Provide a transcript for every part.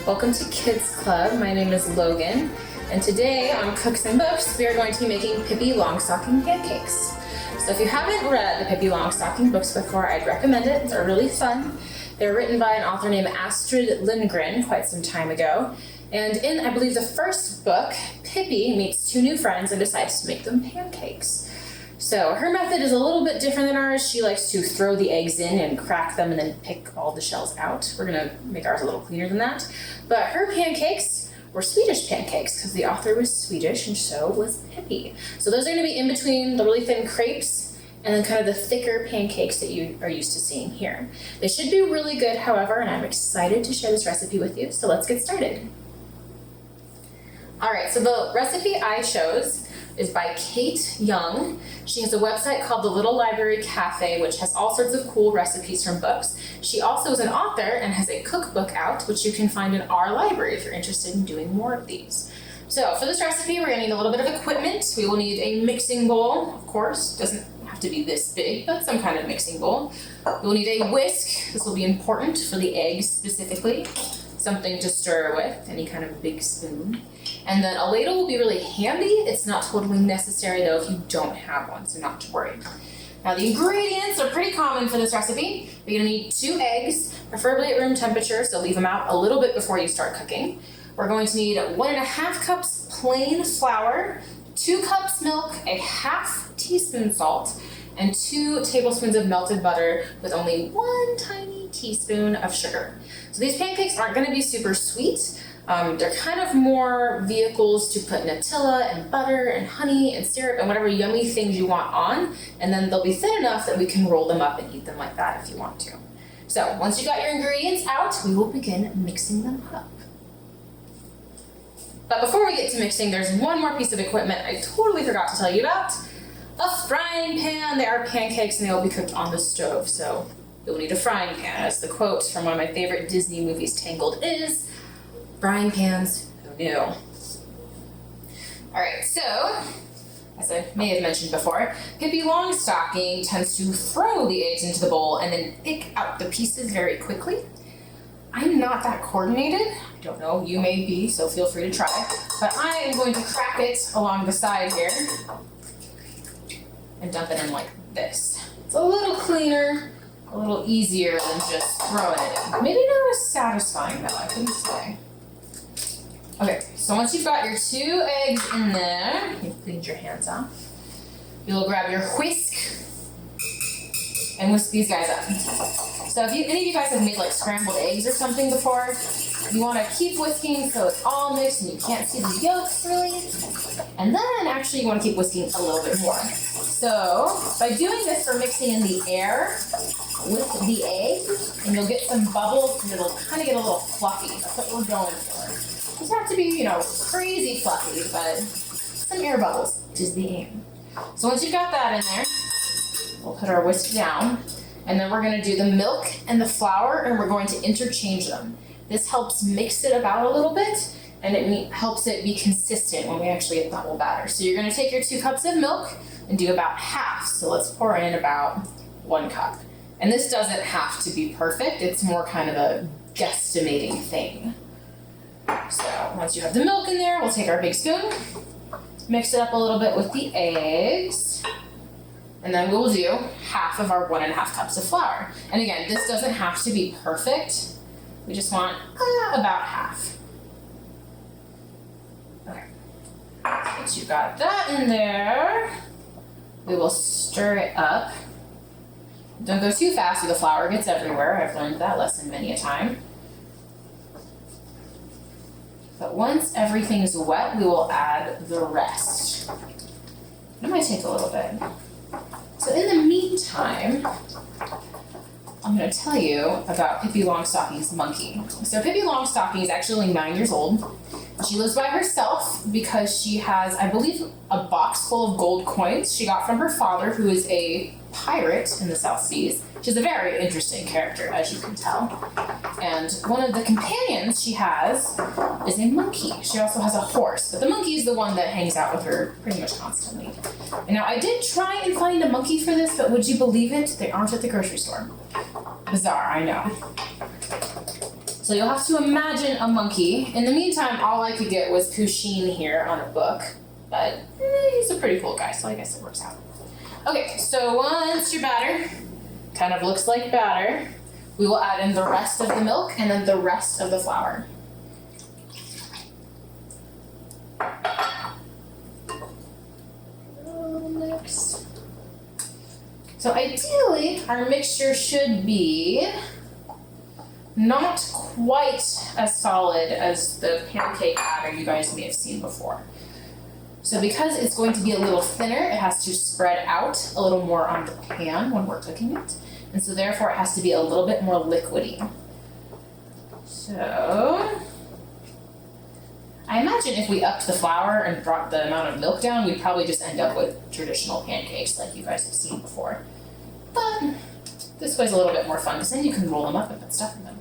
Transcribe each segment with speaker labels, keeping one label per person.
Speaker 1: Welcome to Kids Club. My name is Logan, and today on Cooks and Books, we are going to be making Pippi Longstocking pancakes. So if you haven't read the Pippi Longstocking books before, I'd recommend it. They're really fun. They're written by an author named Astrid Lindgren quite some time ago. And in, I believe, the first book, Pippi meets two new friends and decides to make them pancakes. So her method is a little bit different than ours. She likes to throw the eggs in and crack them and then pick all the shells out. We're gonna make ours a little cleaner than that. But her pancakes were Swedish pancakes because the author was Swedish and so was Pippi. So those are gonna be in between the really thin crepes and then kind of the thicker pancakes that you are used to seeing here. They should be really good, however, and I'm excited to share this recipe with you. So let's get started. All right, so the recipe I chose is by Kate Young. She has a website called The Little Library Cafe, which has all sorts of cool recipes from books. She also is an author and has a cookbook out, which you can find in our library if you're interested in doing more of these. So for this recipe, we're gonna need a little bit of equipment. We will need a mixing bowl, of course. Doesn't have to be this big, but some kind of mixing bowl. We'll need a whisk. This will be important for the eggs specifically. Something to stir with, any kind of big spoon. And then a ladle will be really handy. It's not totally necessary though if you don't have one, so not to worry. Now the ingredients are pretty common for this recipe. You're gonna need 2 eggs, preferably at room temperature, so leave them out a little bit before you start cooking. We're going to need 1.5 cups plain flour, 2 cups milk, a ½ teaspoon salt, and 2 tablespoons of melted butter with only 1 tiny teaspoon of sugar. So these pancakes aren't gonna be super sweet. They're kind of more vehicles to put Nutella and butter and honey and syrup and whatever yummy things you want on, and then they'll be thin enough that we can roll them up and eat them like that if you want to. So once you got your ingredients out, we will begin mixing them up. But before we get to mixing, there's one more piece of equipment I totally forgot to tell you about. A frying pan. They are pancakes and they will be cooked on the stove, so you'll need a frying pan. As the quote from one of my favorite Disney movies, Tangled, is, frying pans, who knew? All right, so, as I may have mentioned before, Pippi Longstocking tends to throw the eggs into the bowl and then pick out the pieces very quickly. I'm not that coordinated. I don't know, you may be, so feel free to try. But I am going to crack it along the side here and dump it in like this. It's a little cleaner, a little easier than just throwing it in. Maybe not as satisfying though, I couldn't say. Okay, so once you've got your 2 eggs in there, you've cleaned your hands off, you'll grab your whisk and whisk these guys up. So if any of you guys have made like scrambled eggs or something before, you want to keep whisking so it's all mixed and you can't see the yolks really. And then actually you want to keep whisking a little bit more. So by doing this, we're mixing in the air with the egg, and you'll get some bubbles and it'll kind of get a little fluffy. That's what we're going for. It doesn't have to be, crazy fluffy, but some air bubbles, which is the aim. So once you've got that in there, we'll put our whisk down, and then we're gonna do the milk and the flour, and we're going to interchange them. This helps mix it about a little bit, and it helps it be consistent when we actually get the whole batter. So you're gonna take your 2 cups of milk and do about half. So let's pour in about 1 cup. And this doesn't have to be perfect, it's more kind of a guesstimating thing. So once you have the milk in there, we'll take our big spoon, mix it up a little bit with the eggs, and then we'll do half of our 1.5 cups of flour. And again, this doesn't have to be perfect. We just want about half. Okay, once you've got that in there, we will stir it up. Don't go too fast or the flour gets everywhere. I've learned that lesson many a time. But once everything is wet, we will add the rest. It might take a little bit. So in the meantime, I'm going to tell you about Pippi Longstocking's monkey. So Pippi Longstocking is actually only 9 years old. She lives by herself because she has, I believe, a box full of gold coins she got from her father, who is a pirate in the South Seas. She's a very interesting character, as you can tell. And one of the companions she has is a monkey. She also has a horse, but the monkey is the one that hangs out with her pretty much constantly. And now I did try and find a monkey for this, but would you believe it? They aren't at the grocery store. Bizarre, I know. So you'll have to imagine a monkey. In the meantime, all I could get was Pusheen here on a book, but he's a pretty cool guy, so I guess it works out. Okay, so once your batter kind of looks like batter, we will add in the rest of the milk and then the rest of the flour. Next. So ideally, our mixture should be not quite as solid as the pancake batter you guys may have seen before. So because it's going to be a little thinner, it has to spread out a little more on the pan when we're cooking it. And so therefore it has to be a little bit more liquidy. So I imagine if we upped the flour and brought the amount of milk down, we'd probably just end up with traditional pancakes like you guys have seen before. But this way's a little bit more fun because then you can roll them up and put stuff in them.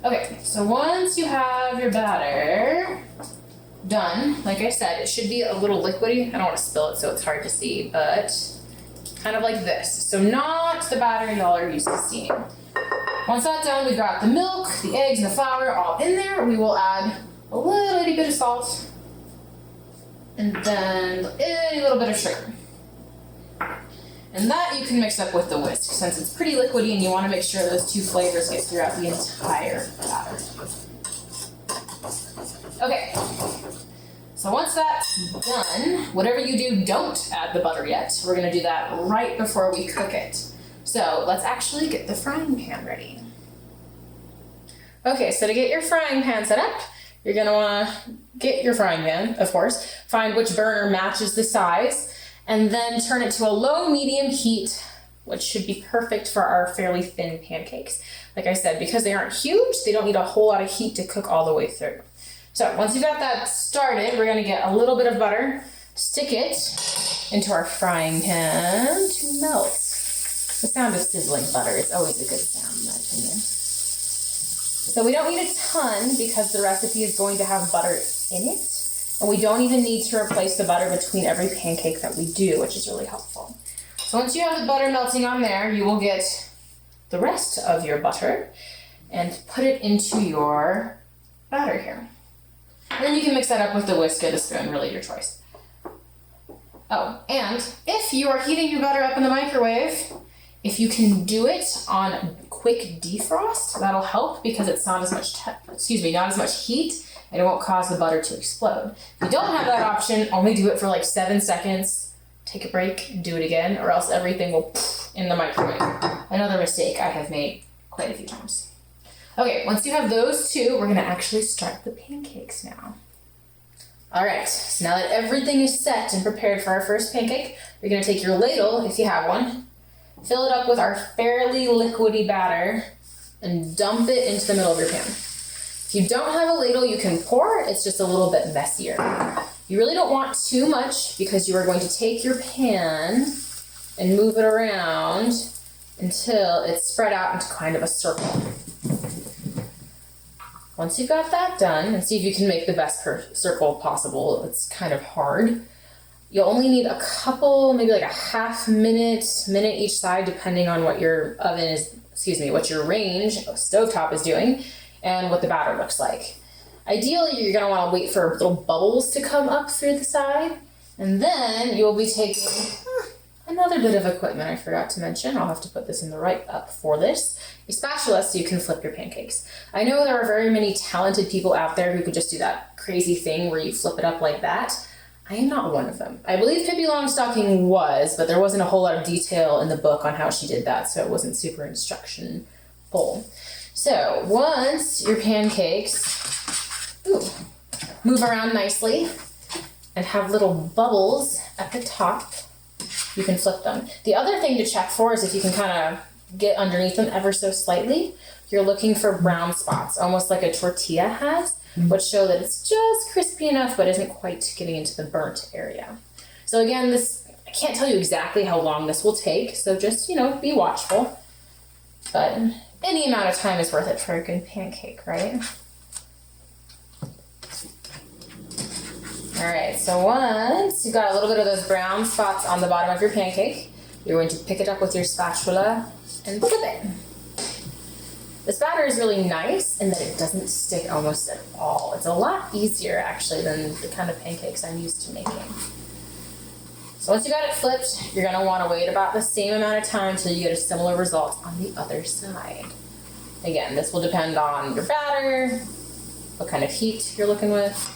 Speaker 1: Okay, so once you have your batter done, like I said, it should be a little liquidy. I don't want to spill it so it's hard to see, but kind of like this. So not the batter y'all are used to seeing. Once that's done, we've got the milk, the eggs, and the flour all in there. We will add a little itty bit of salt, and then a little bit of sugar. And that you can mix up with the whisk since it's pretty liquidy and you want to make sure those two flavors get throughout the entire batter. Okay, so once that's done, whatever you do, don't add the butter yet. We're going to do that right before we cook it. So let's actually get the frying pan ready. Okay, so to get your frying pan set up, you're going to want to get your frying pan, of course, find which burner matches the size, and then turn it to a low-medium heat, which should be perfect for our fairly thin pancakes. Like I said, because they aren't huge, they don't need a whole lot of heat to cook all the way through. So once you've got that started, we're going to get a little bit of butter, stick it into our frying pan to melt. The sound of sizzling butter is always a good sound, in my opinion. So we don't need a ton because the recipe is going to have butter in it. And we don't even need to replace the butter between every pancake that we do, which is really helpful. So once you have the butter melting on there, you will get the rest of your butter and put it into your batter here. And then you can mix that up with the whisk or the spoon, really your choice. Oh, and if you are heating your butter up in the microwave, if you can do it on quick defrost, that'll help because it's not as much, not as much heat, and it won't cause the butter to explode. If you don't have that option, only do it for like 7 seconds, take a break, do it again, or else everything will in the microwave. Another mistake I have made quite a few times. Okay, once you have those two, we're gonna actually start the pancakes now. All right, so now that everything is set and prepared for our first pancake, you're gonna take your ladle, if you have one, fill it up with our fairly liquidy batter, and dump it into the middle of your pan. If you don't have a ladle, you can pour, it's just a little bit messier. You really don't want too much because you are going to take your pan and move it around until it's spread out into kind of a circle. Once you've got that done, and see if you can make the best circle possible, it's kind of hard. You'll only need a couple, maybe like a half minute each side, depending on what your oven is, what your range, stovetop is doing, and what the batter looks like. Ideally, you're gonna wanna wait for little bubbles to come up through the side, and then you'll be taking another bit of equipment I forgot to mention. I'll have to put this in the right up for this. A spatula so you can flip your pancakes. I know there are very many talented people out there who could just do that crazy thing where you flip it up like that. I am not one of them. I believe Pippi Longstocking was, but there wasn't a whole lot of detail in the book on how she did that, so it wasn't super instructional. So once your pancakes move around nicely and have little bubbles at the top, you can flip them. The other thing to check for is if you can kind of get underneath them ever so slightly, you're looking for brown spots, almost like a tortilla has, which show that it's just crispy enough but isn't quite getting into the burnt area. So again, I can't tell you exactly how long this will take, so just, be watchful. But any amount of time is worth it for a good pancake, right? All right, so once you've got a little bit of those brown spots on the bottom of your pancake, you're going to pick it up with your spatula and flip it. This batter is really nice in that it doesn't stick almost at all. It's a lot easier actually than the kind of pancakes I'm used to making. So once you got it flipped, you're gonna wanna wait about the same amount of time until you get a similar result on the other side. Again, this will depend on your batter, what kind of heat you're looking with.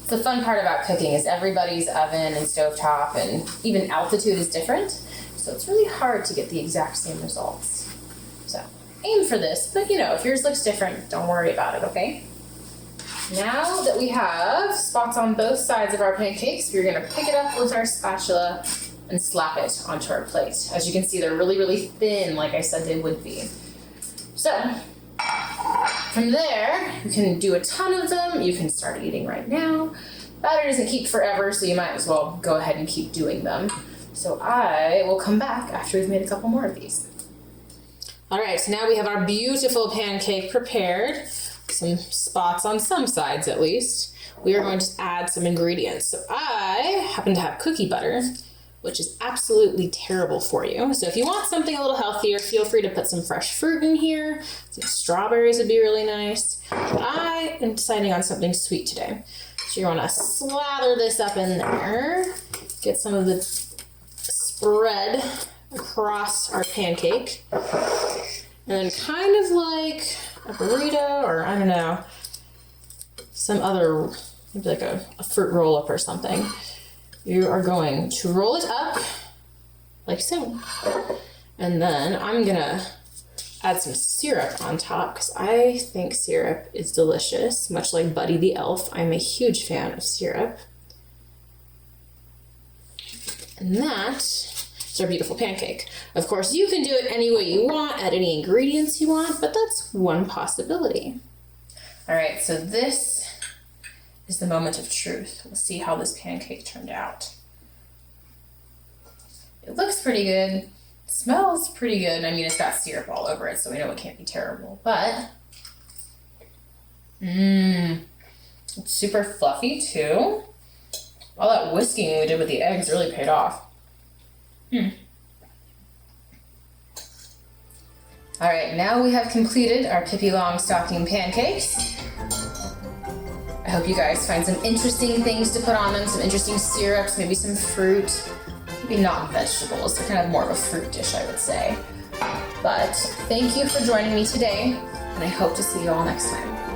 Speaker 1: The fun part about cooking is everybody's oven and stovetop and even altitude is different, so it's really hard to get the exact same results. So aim for this, but you know, if yours looks different, don't worry about it, okay? Now that we have spots on both sides of our pancakes, we're gonna pick it up with our spatula and slap it onto our plate. As you can see, they're really, really thin, like I said they would be. So, from there, you can do a ton of them. You can start eating right now. Batter doesn't keep forever, so you might as well go ahead and keep doing them. So I will come back after we've made a couple more of these. All right, so now we have our beautiful pancake prepared. Some spots on some sides at least. We are going to add some ingredients. So I happen to have cookie butter, which is absolutely terrible for you. So if you want something a little healthier, feel free to put some fresh fruit in here. Some strawberries would be really nice. But I am deciding on something sweet today. So you want to slather this up in there. Get some of the spread across our pancake. And then kind of like a burrito, or I don't know, some other, maybe like a fruit roll-up or something. You are going to roll it up like so. And then I'm gonna add some syrup on top because I think syrup is delicious, much like Buddy the Elf. I'm a huge fan of syrup. And that is our beautiful pancake. Of course, you can do it any way you want, add any ingredients you want, but that's one possibility. All right, so this is the moment of truth. We'll see how this pancake turned out. It looks pretty good. It smells pretty good. I mean, it's got syrup all over it, so we know it can't be terrible, but it's super fluffy too. All that whisking we did with the eggs really paid off. All right, now we have completed our Pippi Longstocking pancakes. I hope you guys find some interesting things to put on them, some interesting syrups, maybe some fruit, maybe not vegetables. They're kind of more of a fruit dish, I would say. But thank you for joining me today, and I hope to see you all next time.